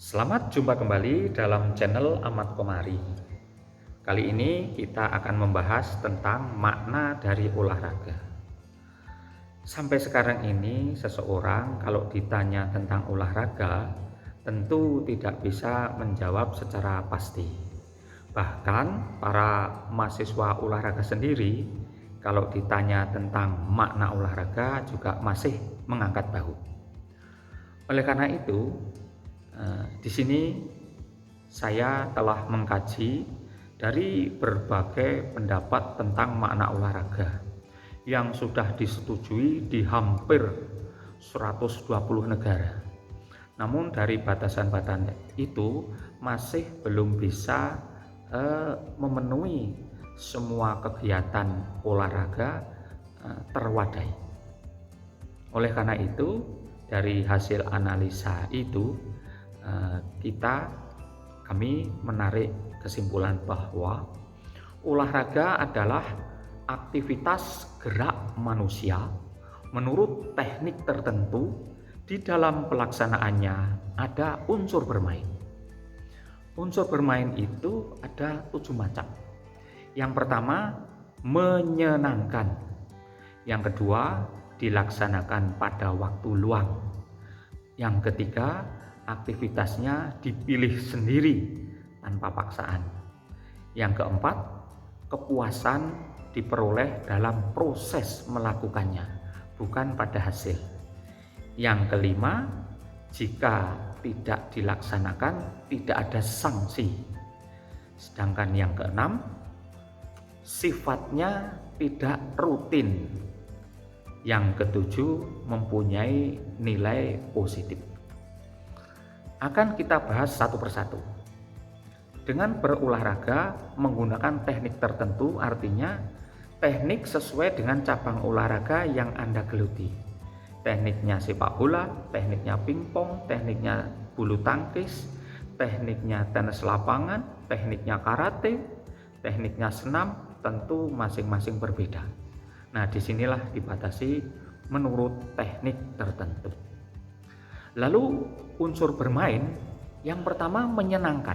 Selamat jumpa kembali dalam channel Ahmad Komari. Kali ini kita akan membahas tentang makna dari olahraga. Sampai sekarang ini seseorang kalau ditanya tentang olahraga tentu tidak bisa menjawab secara pasti. Bahkan para mahasiswa olahraga sendiri kalau ditanya tentang makna olahraga juga masih mengangkat bahu. Oleh karena itu, di sini saya telah mengkaji dari berbagai pendapat tentang makna olahraga yang sudah disetujui di hampir 120 negara. Namun dari batasan-batasan itu masih belum bisa memenuhi semua kegiatan olahraga terwadai. Oleh karena itu, dari hasil analisa itu kami menarik kesimpulan bahwa olahraga adalah aktivitas gerak manusia menurut teknik tertentu. Di dalam pelaksanaannya ada unsur bermain. Unsur bermain itu ada 7 macam. Yang pertama, menyenangkan. Yang kedua, dilaksanakan pada waktu luang. Yang ketiga, aktivitasnya dipilih sendiri tanpa paksaan. Yang keempat, kepuasan diperoleh dalam proses melakukannya, bukan pada hasil. Yang kelima, jika tidak dilaksanakan tidak ada sanksi. Sedangkan yang keenam, sifatnya tidak rutin. Yang ketujuh, mempunyai nilai positif. Akan kita bahas satu persatu. Dengan berolahraga menggunakan teknik tertentu, artinya teknik sesuai dengan cabang olahraga yang Anda geluti. Tekniknya sepak bola, tekniknya pingpong, tekniknya bulu tangkis, tekniknya tenis lapangan, tekniknya karate, tekniknya senam, tentu masing-masing berbeda. Nah, disinilah dibatasi menurut teknik tertentu. Lalu unsur bermain yang pertama menyenangkan.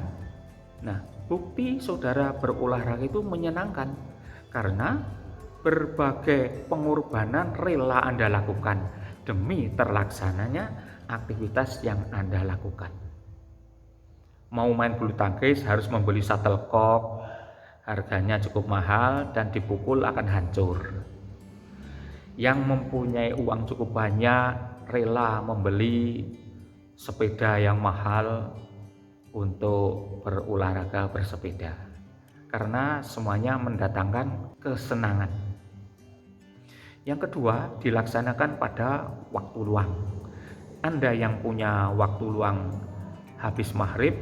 Nah, bukti saudara berolahraga itu menyenangkan karena berbagai pengorbanan rela Anda lakukan demi terlaksananya aktivitas yang Anda lakukan. Mau main bulu tangkis harus membeli shuttlecock, harganya cukup mahal dan dipukul akan hancur. Yang mempunyai uang cukup banyak rela membeli sepeda yang mahal untuk berolahraga bersepeda karena semuanya mendatangkan kesenangan. Yang kedua, dilaksanakan pada waktu luang. Anda yang punya waktu luang habis maghrib,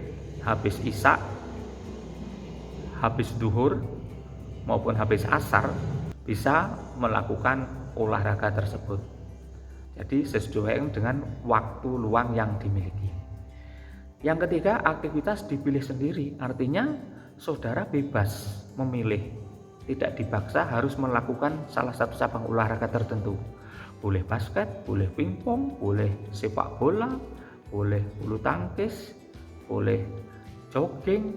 habis isya, habis duhur maupun habis asar bisa melakukan olahraga tersebut. Jadi sesuai dengan waktu luang yang dimiliki. Yang ketiga, aktivitas dipilih sendiri. Artinya saudara bebas memilih, tidak dipaksa harus melakukan salah satu cabang olahraga tertentu. Boleh basket, boleh pingpong, boleh sepak bola, boleh bulu tangkis, boleh jogging,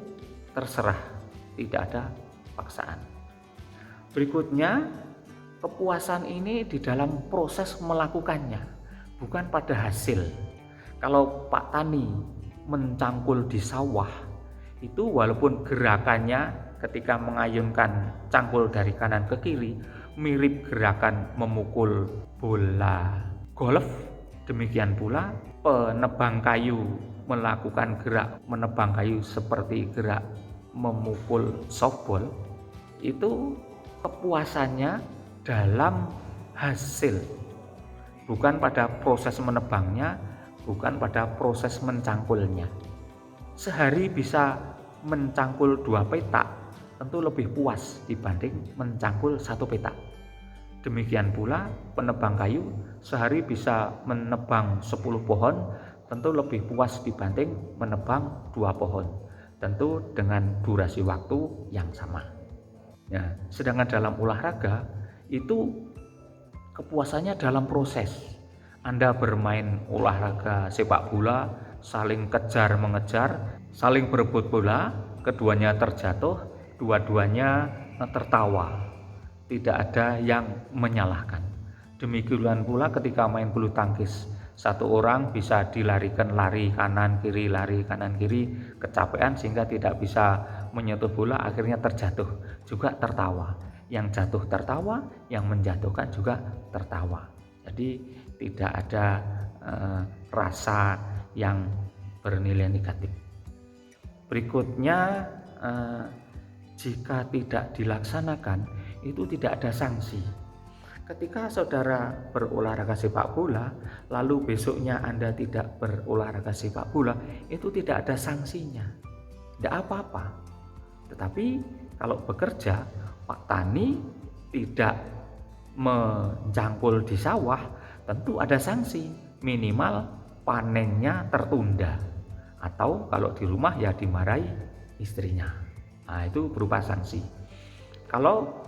terserah, tidak ada paksaan. Berikutnya, kepuasan ini di dalam proses melakukannya, bukan pada hasil. Kalau Pak Tani mencangkul di sawah, itu walaupun gerakannya ketika mengayunkan cangkul dari kanan ke kiri mirip gerakan memukul bola golf, demikian pula penebang kayu melakukan gerak menebang kayu seperti gerak memukul softball. Itu kepuasannya dalam hasil, bukan pada proses menebangnya, bukan pada proses mencangkulnya. Sehari bisa mencangkul 2 petak tentu lebih puas dibanding mencangkul 1 petak. Demikian pula penebang kayu sehari bisa menebang 10 pohon tentu lebih puas dibanding menebang 2 pohon, tentu dengan durasi waktu yang sama. Ya, sedangkan dalam olahraga itu kepuasannya dalam proses. Anda bermain olahraga sepak bola saling kejar mengejar, saling berebut bola, keduanya terjatuh, dua-duanya tertawa. Tidak ada yang menyalahkan. Demikian pula ketika main bulu tangkis, satu orang bisa dilarikan lari kanan kiri, kecapean sehingga tidak bisa menyentuh bola, akhirnya terjatuh, juga tertawa. Yang jatuh tertawa, yang menjatuhkan juga tertawa. Jadi tidak ada rasa yang bernilai negatif. Berikutnya, jika tidak dilaksanakan itu tidak ada sanksi. Ketika saudara berolahraga sepak bola, lalu besoknya Anda tidak berolahraga sepak bola, itu tidak ada sanksinya, tidak apa-apa. Tetapi kalau bekerja, Pak Tani tidak mencangkul di sawah, tentu ada sanksi, minimal panennya tertunda, atau kalau di rumah ya dimarahi istrinya. Nah, itu berupa sanksi. Kalau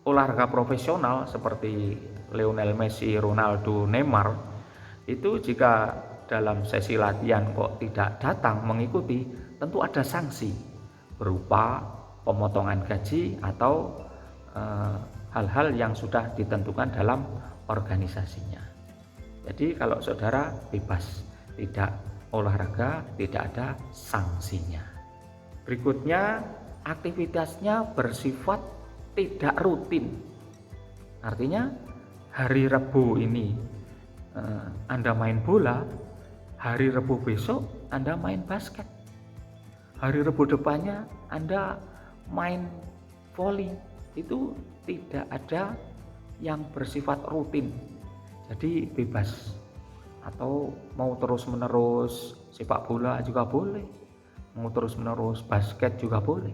olahraga profesional seperti Lionel Messi, Ronaldo, Neymar, itu jika dalam sesi latihan kok tidak datang mengikuti, tentu ada sanksi berupa pemotongan gaji atau hal-hal yang sudah ditentukan dalam organisasinya. Jadi kalau saudara bebas, tidak olahraga, tidak ada sanksinya. Berikutnya, aktivitasnya bersifat tidak rutin. Artinya hari Rabu ini Anda main bola, hari Rabu besok Anda main basket, hari Rabu depannya Anda main voli. Itu tidak ada yang bersifat rutin. Jadi bebas. Atau mau terus-menerus sepak bola juga boleh, mau terus-menerus basket juga boleh.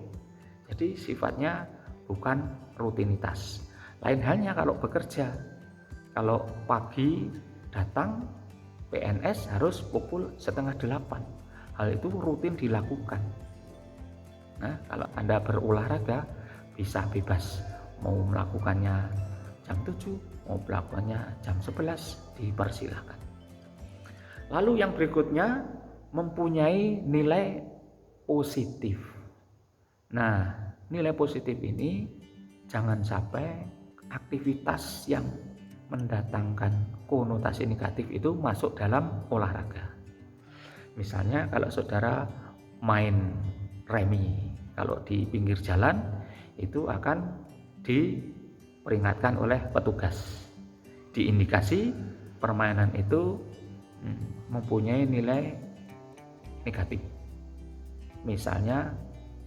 Jadi sifatnya bukan rutinitas. Lain halnya kalau bekerja. Kalau pagi datang PNS harus pukul 7:30. Hal itu rutin dilakukan. Nah, kalau Anda berolahraga bisa bebas. Mau melakukannya jam 7, mau melakukannya jam 11, dipersilahkan. Lalu yang berikutnya, mempunyai nilai positif. Nah, nilai positif ini jangan sampai aktivitas yang mendatangkan konotasi negatif itu masuk dalam olahraga. Misalnya kalau saudara main remi, kalau di pinggir jalan itu akan diperingatkan oleh petugas. Diindikasi permainan itu mempunyai nilai negatif. Misalnya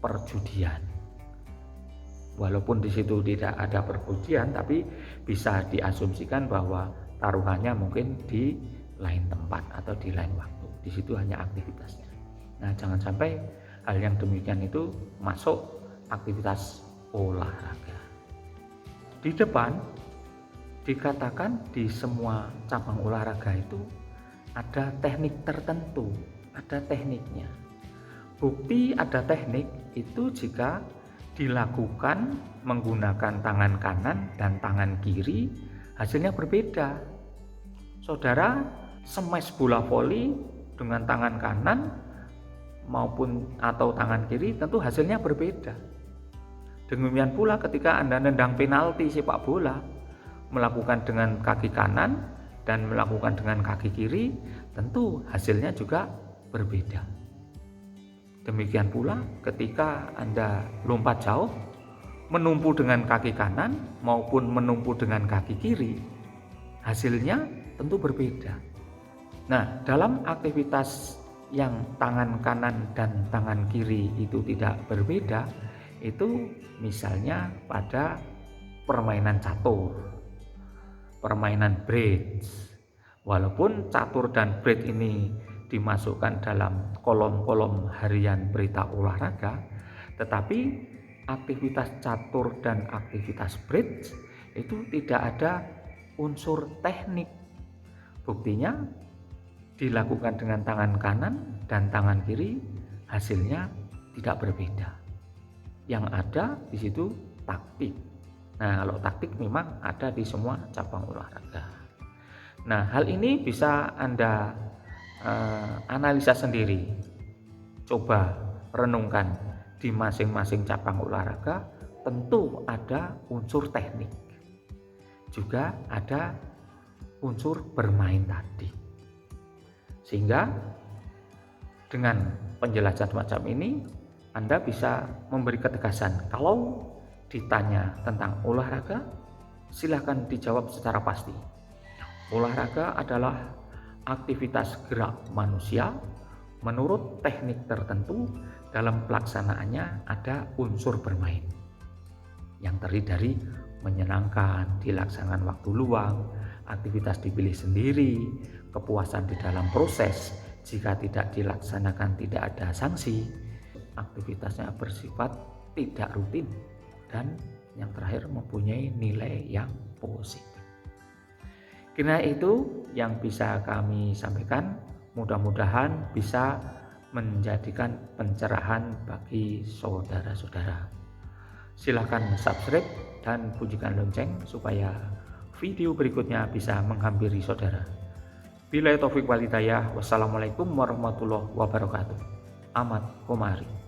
perjudian. Walaupun di situ tidak ada perjudian, tapi bisa diasumsikan bahwa taruhannya mungkin di lain tempat atau di lain waktu. Di situ hanya aktivitasnya. Nah, jangan sampai hal yang demikian itu masuk aktivitas olahraga. Di depan dikatakan di semua cabang olahraga itu ada teknik tertentu, ada tekniknya. Bukti ada teknik itu jika dilakukan menggunakan tangan kanan dan tangan kiri, hasilnya berbeda. Saudara smash bola voli dengan tangan kanan maupun atau tangan kiri tentu hasilnya berbeda. Demikian pula ketika Anda nendang penalti sepak bola, melakukan dengan kaki kanan dan melakukan dengan kaki kiri, tentu hasilnya juga berbeda. Demikian pula ketika Anda lompat jauh, menumpu dengan kaki kanan maupun menumpu dengan kaki kiri, hasilnya tentu berbeda. Nah, dalam aktivitas yang tangan kanan dan tangan kiri itu tidak berbeda, itu misalnya pada permainan catur, permainan bridge. Walaupun catur dan bridge ini dimasukkan dalam kolom-kolom harian berita olahraga, tetapi aktivitas catur dan aktivitas bridge itu tidak ada unsur teknik. Buktinya dilakukan dengan tangan kanan dan tangan kiri, hasilnya tidak berbeda. Yang ada di situ taktik. Nah, kalau taktik memang ada di semua cabang olahraga. Nah, hal ini bisa Anda analisa sendiri, coba renungkan di masing-masing cabang olahraga tentu ada unsur teknik, juga ada unsur bermain tadi. Sehingga dengan penjelasan semacam ini Anda bisa memberi ketegasan. Kalau ditanya tentang olahraga, silakan dijawab secara pasti. Olahraga adalah aktivitas gerak manusia menurut teknik tertentu, dalam pelaksanaannya ada unsur bermain yang terdiri dari menyenangkan, dilaksanakan waktu luang, aktivitas dipilih sendiri, kepuasan di dalam proses, jika tidak dilaksanakan tidak ada sanksi, aktivitasnya bersifat tidak rutin, dan yang terakhir mempunyai nilai yang positif. Karena itu yang bisa kami sampaikan, mudah-mudahan bisa menjadikan pencerahan bagi saudara-saudara. Silahkan subscribe dan bunyikan lonceng supaya video berikutnya bisa menghampiri saudara. Billahi taufik wal hidayah. Wassalamualaikum warahmatullahi wabarakatuh. Ahmad Komari.